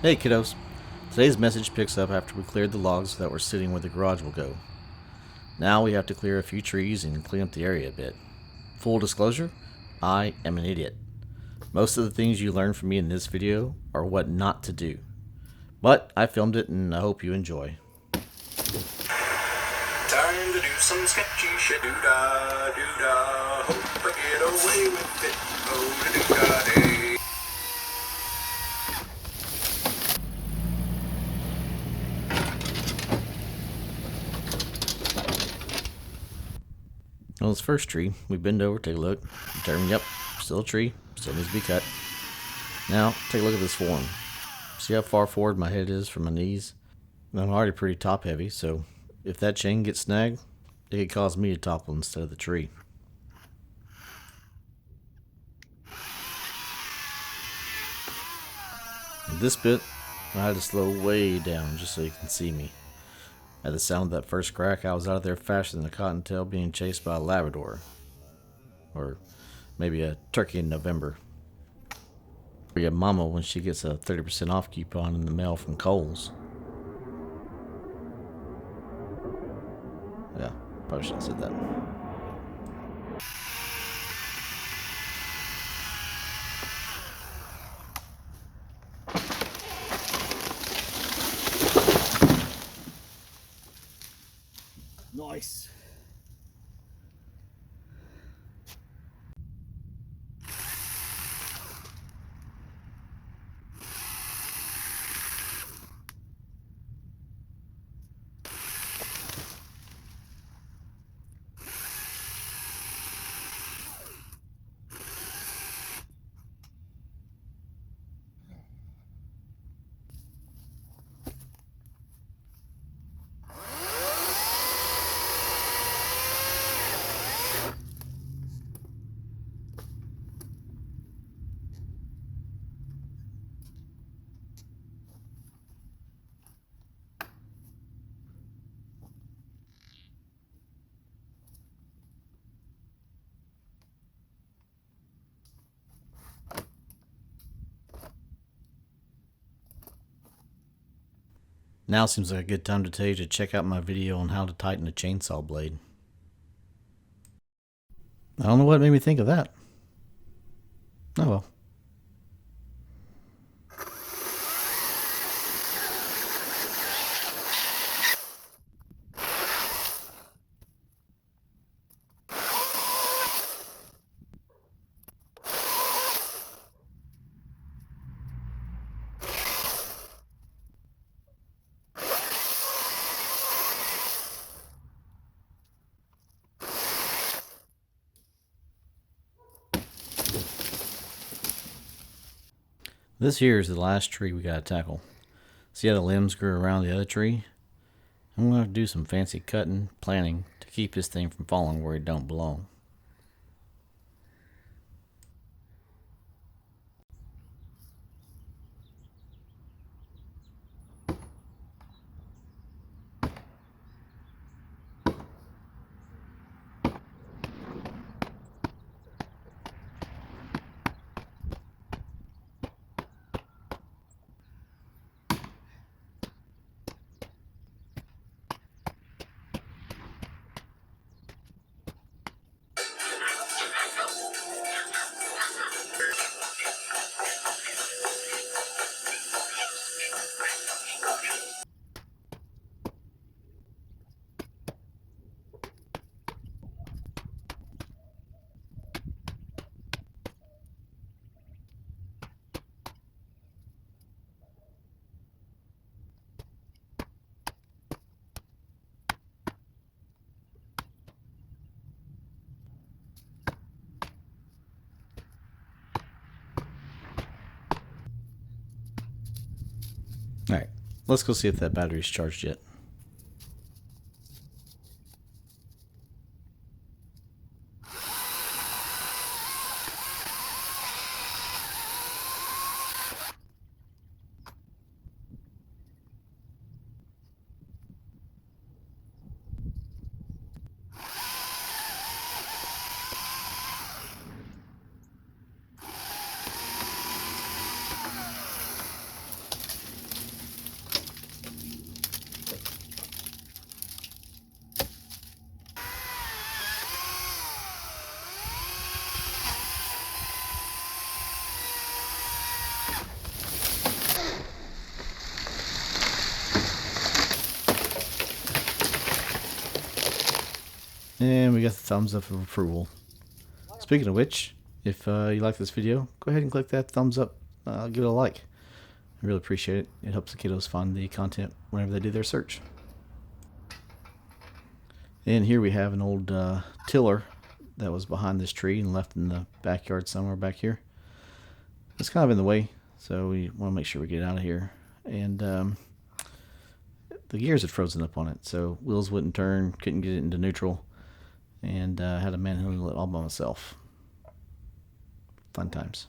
Hey kiddos, today's message picks up after we cleared the logs that were sitting where the garage will go. Now we have to clear a few trees and clean up the area a bit. Full disclosure, I am an idiot. Most of the things you learn from me in this video are what not to do. But I filmed it and I hope you enjoy. Time to do some sketchy shit, doo-da, hope I get away with it, oh-da-doo-da-day. On this first tree, we bend over, take a look, determine, yep, still a tree, still needs to be cut. Now, take a look at this form. See how far forward my head is from my knees? I'm already pretty top heavy, so if that chain gets snagged, it could cause me to topple instead of the tree. And this bit, I had to slow way down just so you can see me. At the sound of that first crack, I was out of there faster than a cottontail being chased by a Labrador. Or maybe a turkey in November. Or your mama when she gets a 30% off coupon in the mail from Kohl's. Yeah, probably shouldn't have said that. Nice. Now seems like a good time to tell you to check out my video on how to tighten a chainsaw blade. I don't know what made me think of that. Oh well. This here is the last tree we gotta tackle. See how the limbs grew around the other tree? I'm gonna do some fancy cutting, planting to keep this thing from falling where it don't belong. Alright, let's go see if that battery's charged yet. And we got the thumbs up of approval. Speaking of which, if you like this video, go ahead and click that thumbs up. Give it a like. I really appreciate it. It helps the kiddos find the content whenever they do their search. And here we have an old tiller that was behind this tree and left in the backyard somewhere back here. It's kind of in the way, so we want to make sure we get it out of here. And the gears had frozen up on it, so wheels wouldn't turn, couldn't get it into neutral, and had to manhandle it all by myself. Fun times.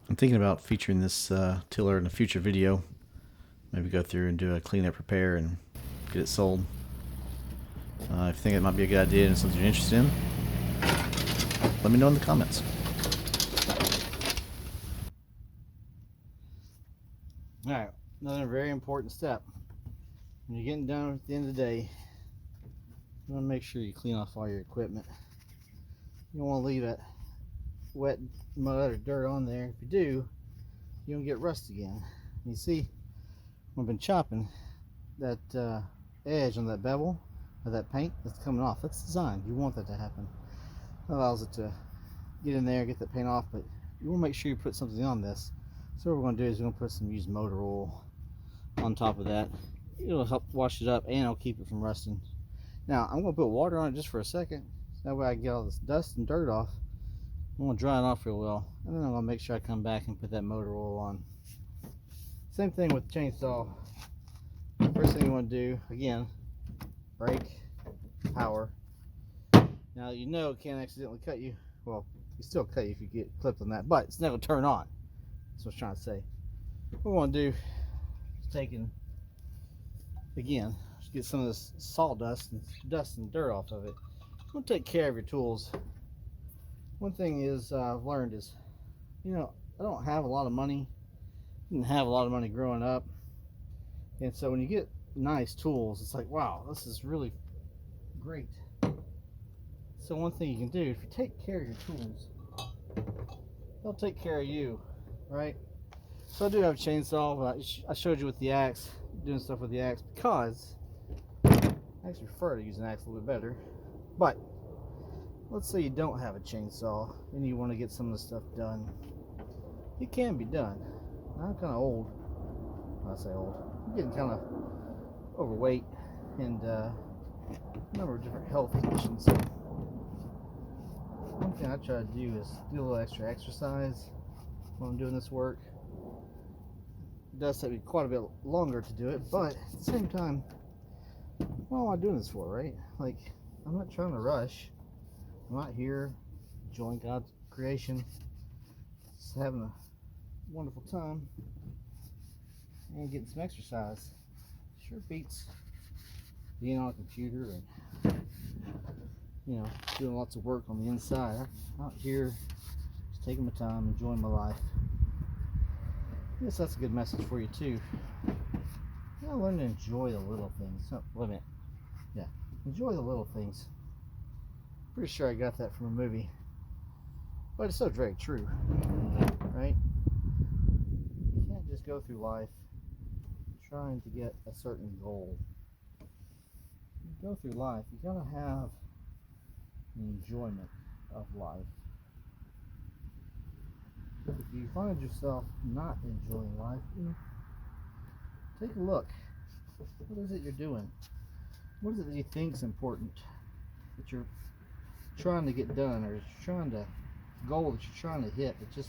I'm thinking about featuring this tiller in a future video. Maybe go through and do a cleanup repair and get it sold. If you think it might be a good idea and something you're interested in, let me know in the comments. Alright, another very important step. When you're getting done at the end of the day, you want to make sure you clean off all your equipment. You don't want to leave it wet mud or dirt on there. If you do, you don't get rust again. You see, I've been chopping that edge on that bevel of that paint that's coming off. That's designed. You want that to happen. That allows it to get in there, get that paint off, but you want to make sure you put something on this. So what we're going to do is we're going to put some used motor oil on top of that. It'll help wash it up and it'll keep it from rusting. Now I'm going to put water on it just for a second. That way I can get all this dust and dirt off. I'm going to dry it off real well, and then I'm going to make sure I come back and put that motor oil on. Same thing with the chainsaw. First thing you want to do, again, brake, power. Now you know it can't accidentally cut you. Well, you still cut you if you get clipped on that, but it's never turn on. That's what I was trying to say. What we want to do is take and, again, just get some of this sawdust and dust and dirt off of it. You want to take care of your tools. One thing is I've learned is, you know, I don't have a lot of money. Didn't have a lot of money growing up, and so when you get nice tools, it's like, wow, this is really great. So one thing you can do, if you take care of your tools, they'll take care of you, right? So I do have a chainsaw, but I showed you with the axe, doing stuff with the axe, because I actually prefer to use an axe a little bit better. But let's say you don't have a chainsaw and you want to get some of the stuff done. It can be done. I'm kind of old. When I say old, I'm getting kind of overweight and a number of different health conditions. One thing I try to do is do a little extra exercise when I'm doing this work. It does take me quite a bit longer to do it, but at the same time, what am I doing this for, right? Like, I'm not trying to rush. I'm not here enjoying God's creation, just having a wonderful time and getting some exercise. Sure beats being on a computer and, you know, doing lots of work on the inside. I'm out here just taking my time, enjoying my life. I guess that's a good message for you too. You gotta learn to enjoy the little things. Oh, wait a minute. Yeah, enjoy the little things. Pretty sure I got that from a movie, but it's so very true, right? You can't just go through life trying to get a certain goal. You go through life, you gotta have the enjoyment of life. If you find yourself not enjoying life, take a look. What is it you're doing? What is it that you think is important that you're trying to get done, or trying to goal that you're trying to hit, but just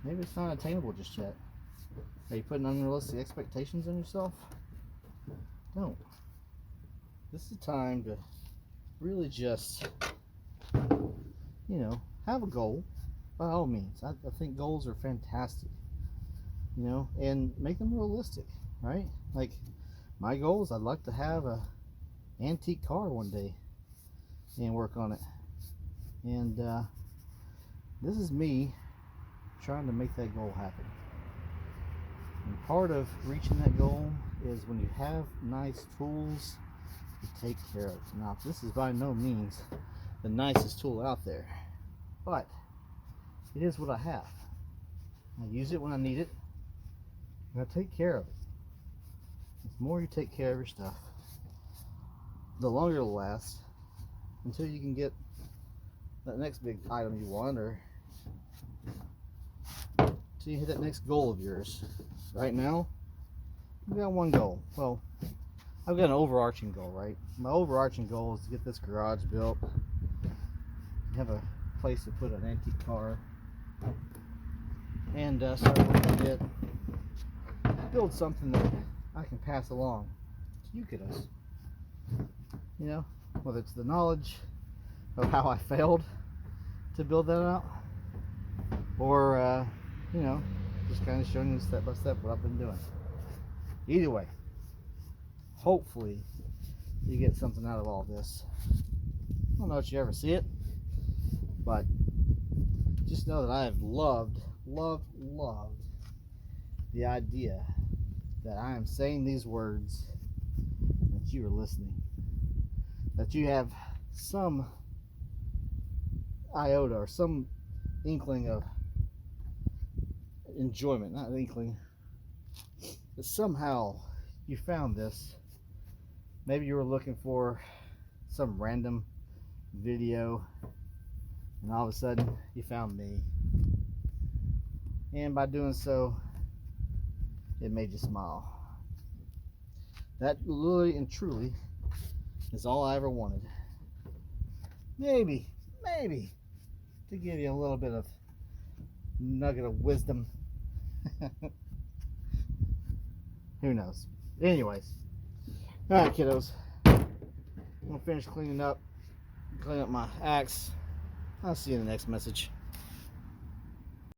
maybe it's not attainable just yet? Are you putting unrealistic expectations on yourself? Don't. This is the time to really just have a goal by all means. I think goals are fantastic, and make them realistic, right? Like my goal is I'd like to have a antique car one day and work on it. And this is me trying to make that goal happen. And part of reaching that goal is when you have nice tools, you take care of it. Now, this is by no means the nicest tool out there, but it is what I have. I use it when I need it, and I take care of it. The more you take care of your stuff, the longer it'll last, until you can get that next big item you want, or till you hit that next goal of yours. Right now, I've got one goal. Well, I've got an overarching goal, right? My overarching goal is to get this garage built, have a place to put an antique car, and start looking at build something that I can pass along to you kiddos. Whether it's the knowledge of how I failed to build that out, or just kind of showing you step by step what I've been doing. Either way, hopefully you get something out of all this. I don't know if you ever see it, but just know that I have loved the idea that I am saying these words, that you are listening, that you have some iota or some inkling of enjoyment, not inkling, but somehow you found this. Maybe you were looking for some random video, and all of a sudden you found me, and by doing so it made you smile. That really and truly is all I ever wanted. Maybe to give you a little bit of nugget of wisdom. Who knows? Anyways, all right, kiddos, I'm gonna finish cleaning up my axe. I'll see you in the next message.